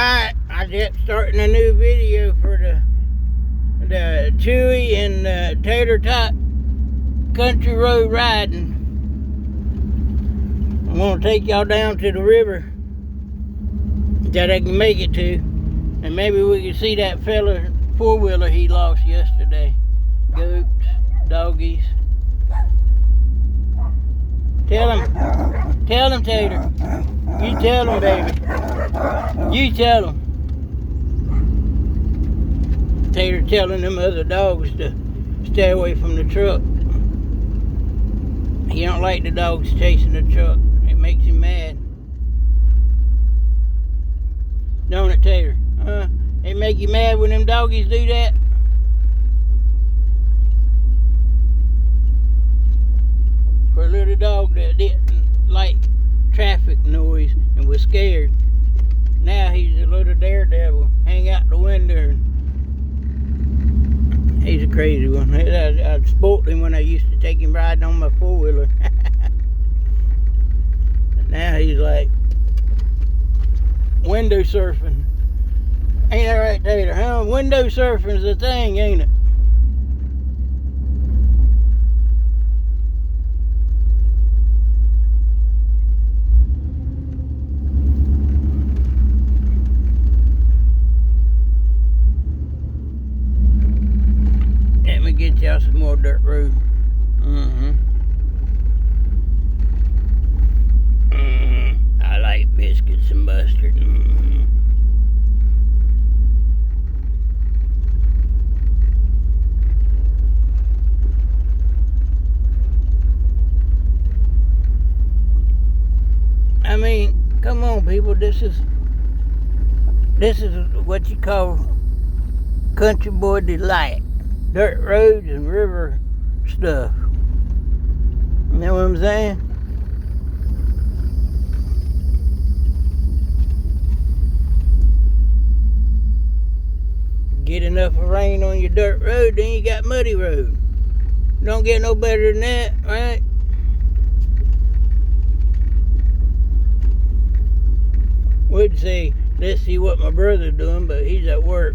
Alright, I just starting a new video for the Chewy and Tater Tot country road riding. I'm gonna take y'all down to the river that I can make it to, and maybe we can see that fella four-wheeler he lost yesterday. Goats, doggies. Tell him, Tater. You tell him, baby. You tell him. Tater telling them other dogs to stay away from the truck. He don't like the dogs chasing the truck. It makes him mad. Don't it, Tater? It make you mad when them doggies do that? For a little dog that didn't like traffic noise and was scared, now he's a little daredevil. Hang out the window. He's a crazy one. I spoiled him when I used to take him riding on my four-wheeler. Now he's like window surfing. Ain't that right, Tater? Huh? Window surfing's a thing, ain't it? Let me get y'all some more dirt road. I like biscuits and mustard. I mean, come on, people. This is what you call country boy delight. Dirt roads and river stuff. You know what I'm saying? Get enough rain on your dirt road, then you got muddy road. Don't get no better than that, right? Would say, let's see what my brother's doing, but he's at work.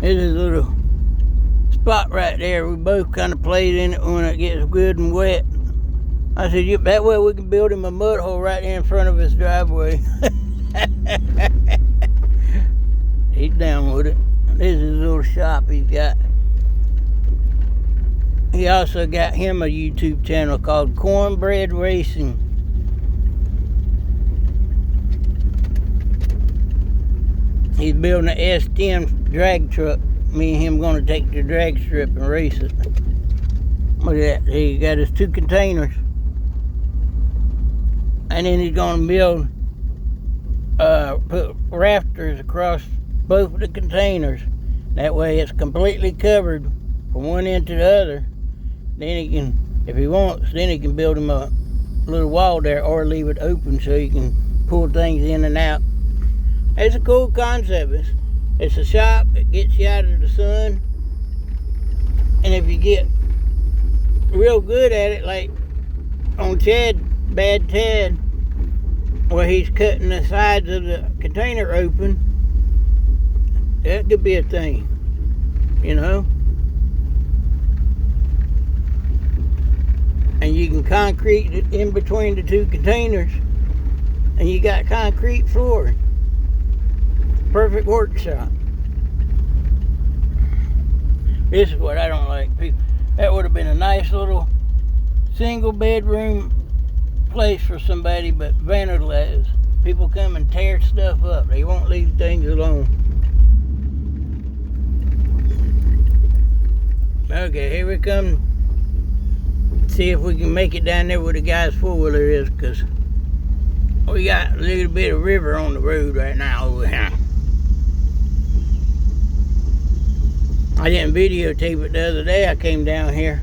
There's a little spot right there. We both kind of played in it when it gets good and wet. I said, yep, that way we can build him a mud hole right there in front of his driveway. He's down with it. This is a little shop he's got. He also got him a YouTube channel called Cornbread Racing. He's building an S10 drag truck. Me and him gonna take the drag strip and race it. Look at that. He got his 2 containers. And then he's gonna build put rafters across both of the containers. That way it's completely covered from one end to the other. Then he can, if he wants, then he can build him a little wall there or leave it open so he can pull things in and out. It's a cool concept. It's a shop. It gets you out of the sun. And if you get real good at it, like on Bad Ted, where he's cutting the sides of the container open, that could be a thing, you know? And you can concrete it in between the 2 containers, and you got concrete flooring. Perfect workshop. This is what I don't like, people. That would have been a nice little single bedroom place for somebody, but vandalized. People come and tear stuff up. They won't leave things alone. Okay, here we come. See if we can make it down there where the guy's four-wheeler is, because we got a little bit of river on the road right now over here. I didn't videotape it the other day. I came down here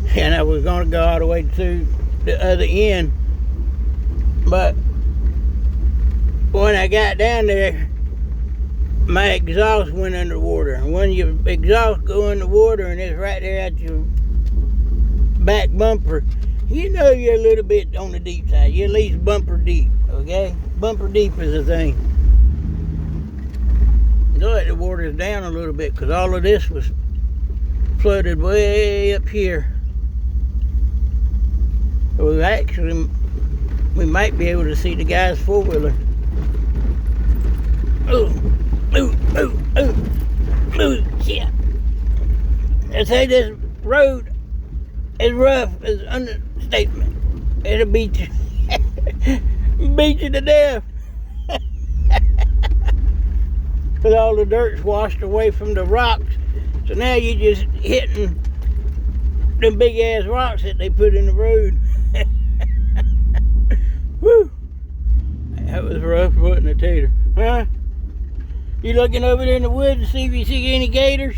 and I was going to go all the way to the other end, but when I got down there, my exhaust went underwater. And when your exhaust go underwater and it's right there at your back bumper, You know you're a little bit on the deep side. You're at least bumper deep, okay? Bumper deep is a thing. Look, the water's down a little bit because all of this was flooded way up here. So we might be able to see the guy's four-wheeler. Oh, shit. They say this road is rough as understatement. It'll beat you, beat you to death. Because all the dirt's washed away from the rocks. So now you're just hitting them big ass rocks that they put in the road. Woo! That was rough, wasn't it, Tater? Huh? You looking over there in the woods to see if you see any gators?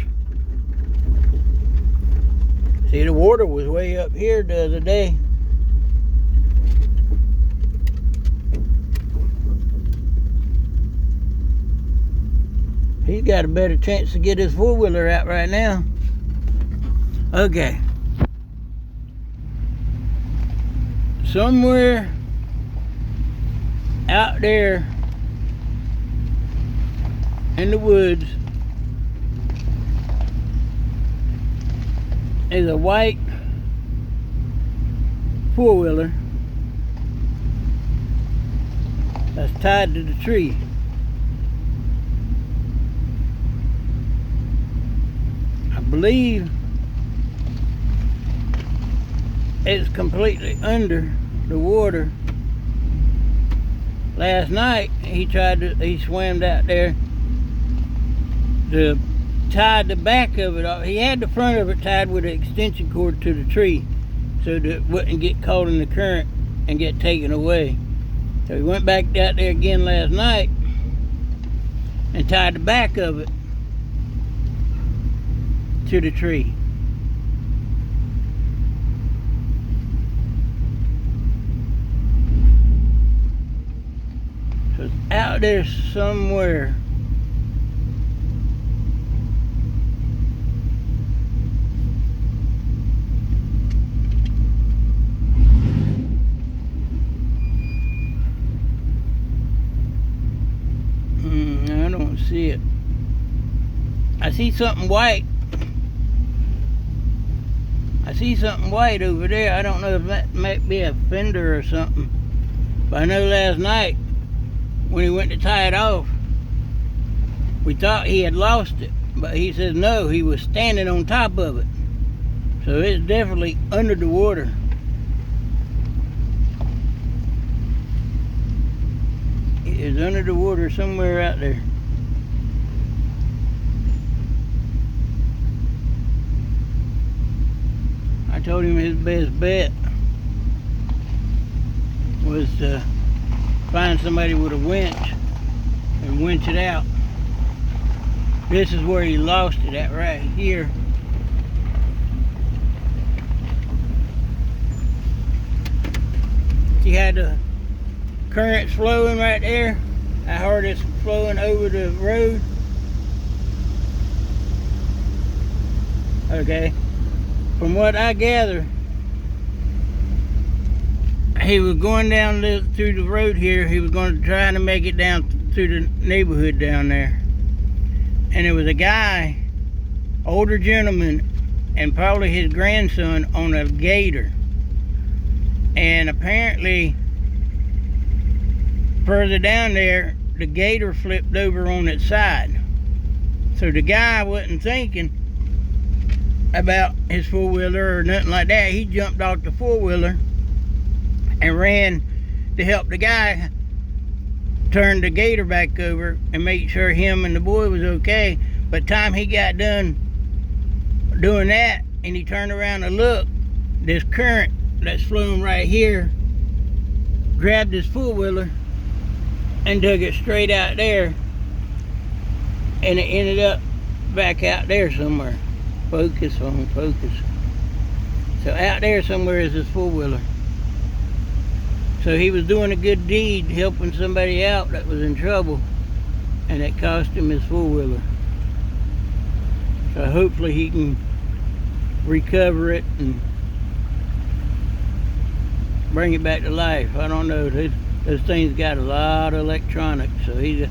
See, the water was way up here the other day. He's got a better chance to get his four-wheeler out right now. Okay. Somewhere out there in the woods is a white four-wheeler that's tied to the tree. I believe it's completely under the water. Last night he swam out there to tie the back of it off. He had the front of it tied with an extension cord to the tree so that it wouldn't get caught in the current and get taken away. So he went back out there again last night and tied the back of it to the tree. So it's out there somewhere. I don't see it. I see something white. I see something white over there. I don't know if that might be a fender or something. But I know last night when he went to tie it off, we thought he had lost it. But he says no, he was standing on top of it. So it's definitely under the water. It is under the water somewhere out there. I told him his best bet was to find somebody with a winch and winch it out. This is where he lost it at, right here. He had the currents flowing right there. How hard it's flowing over the road. Okay. From what I gather, he was going down through the road here. He was going to try to make it down through the neighborhood down there. And there was a guy, older gentleman, and probably his grandson on a gator. And apparently, further down there, the gator flipped over on its side. So the guy wasn't thinking about his four-wheeler or nothing like that. He jumped off the four-wheeler and ran to help the guy turn the gator back over and make sure him and the boy was okay. But time he got done doing that and he turned around to look, this current that's flowing right here grabbed his four-wheeler and dug it straight out there, and it ended up back out there somewhere. Focus on focus. So out there somewhere is his four-wheeler. So he was doing a good deed helping somebody out that was in trouble, and it cost him his four-wheeler. So hopefully he can recover it and bring it back to life. I don't know. Those things got a lot of electronics, so he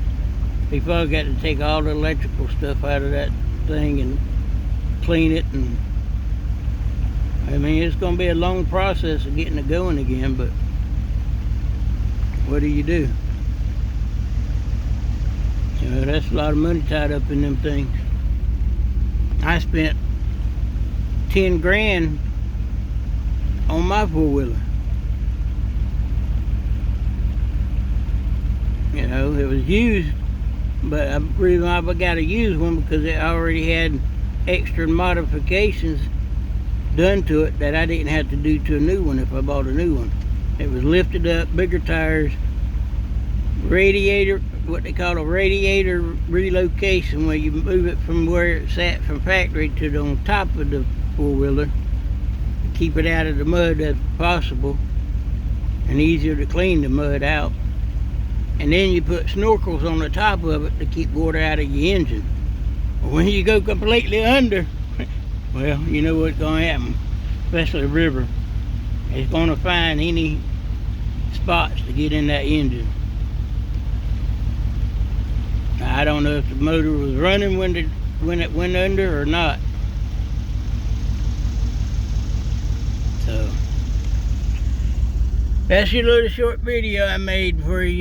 probably got to take all the electrical stuff out of that thing and clean it. And I mean, it's going to be a long process of getting it going again, but what do you do? You know, that's a lot of money tied up in them things. I spent 10 grand on my four-wheeler. You know, it was used, but the reason I got a used one because it already had extra modifications done to it that I didn't have to do to a new one if I bought a new one. It was lifted up, bigger tires, radiator, what they call a radiator relocation, where you move it from where it sat from factory to the, on top of the four-wheeler, keep it out of the mud as possible and easier to clean the mud out. And then you put snorkels on the top of it to keep water out of your engine. But when you go completely under, well, you know what's going to happen, especially a river. It's going to find any spots to get in that engine. I don't know if the motor was running when it went under or not. So that's your little short video I made for you.